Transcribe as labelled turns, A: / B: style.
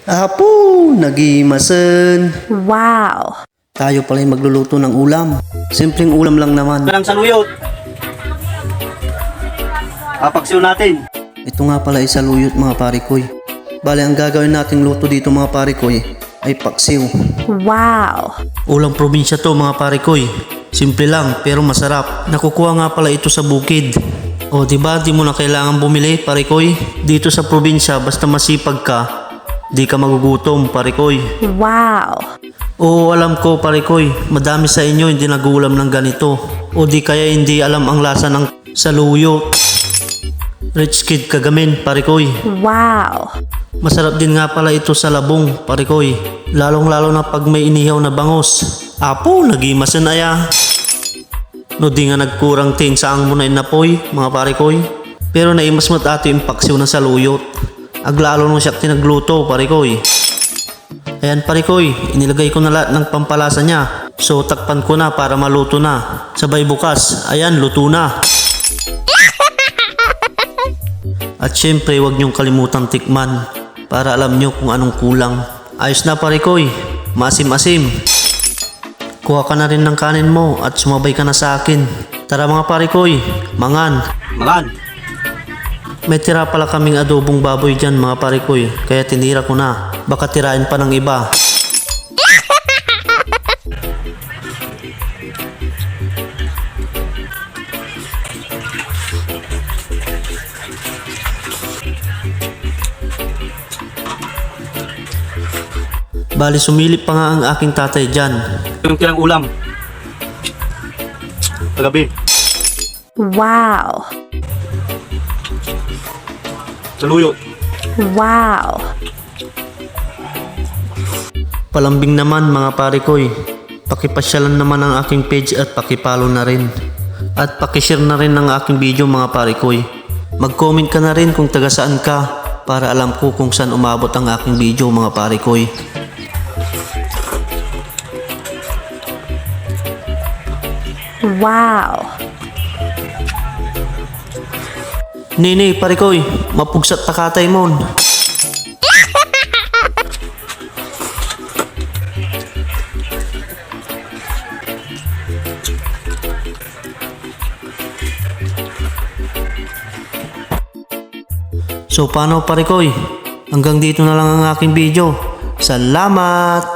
A: Apo, nagimasen.
B: Wow!
A: Tayo pala yung magluluto ng ulam. Simpleng ulam lang naman.
C: Parang saluyot. Papaksiw natin.
A: Ito nga pala ay saluyot mga parikoy. Bale, ang gagawin nating luto dito mga parikoy ay paksiw.
B: Wow!
A: Ulang probinsya to mga parikoy. Simple lang pero masarap. Nakukuha nga pala ito sa bukid. O diba, di mo na kailangan bumili parikoy. Dito sa probinsya basta masipag ka, di ka magugutom parikoy.
B: Wow!
A: Oo, alam ko parikoy, madami sa inyo hindi nag-uulam ng ganito. O di kaya hindi alam ang lasa ng saluyot. Rich kid kagamin parikoy.
B: Wow!
A: Masarap din nga pala ito sa labong parikoy. Lalong lalo na pag may inihaw na bangos. Apo, nagimasan aya. No di nga nagkurang tin sa ang muna inapoy mga parikoy. Pero naimas mat ato yung paksiw na saluyot. Aglalo nung siya tinagluto parikoy. Ayan parikoy, inilagay ko na lahat ng pampalasa niya. So takpan ko na para maluto na. Sabay bukas, ayan luto na. At syempre huwag niyong kalimutang tikman para alam niyo kung anong kulang. Ayos na parikoy, maasim-asim. Kuha ka na rin ng kanin mo at sumabay ka na sa akin. Tara mga parikoy, mangan.
C: Mangan.
A: May tira pala kaming adobong baboy dyan mga parikoy, kaya tinira ko na. Baka tirain pa ng iba. Bali sumilip pa nga ang aking tatay dyan.
C: Yung tirang ulam. Kagabi.
B: Wow!
C: Saluyot.
B: Wow!
A: Palambing naman mga parikoy. Pakipasyalan naman ang aking page at pakipollow na rin. At pakishare na rin ng aking video mga parikoy. Mag-comment ka na rin kung taga saan ka para alam ko kung saan umabot ang aking video mga parikoy.
B: Wow!
A: Nini parikoy, mapugsat takatay mon. So paano parikoy? Hanggang dito na lang ang aking video. Salamat!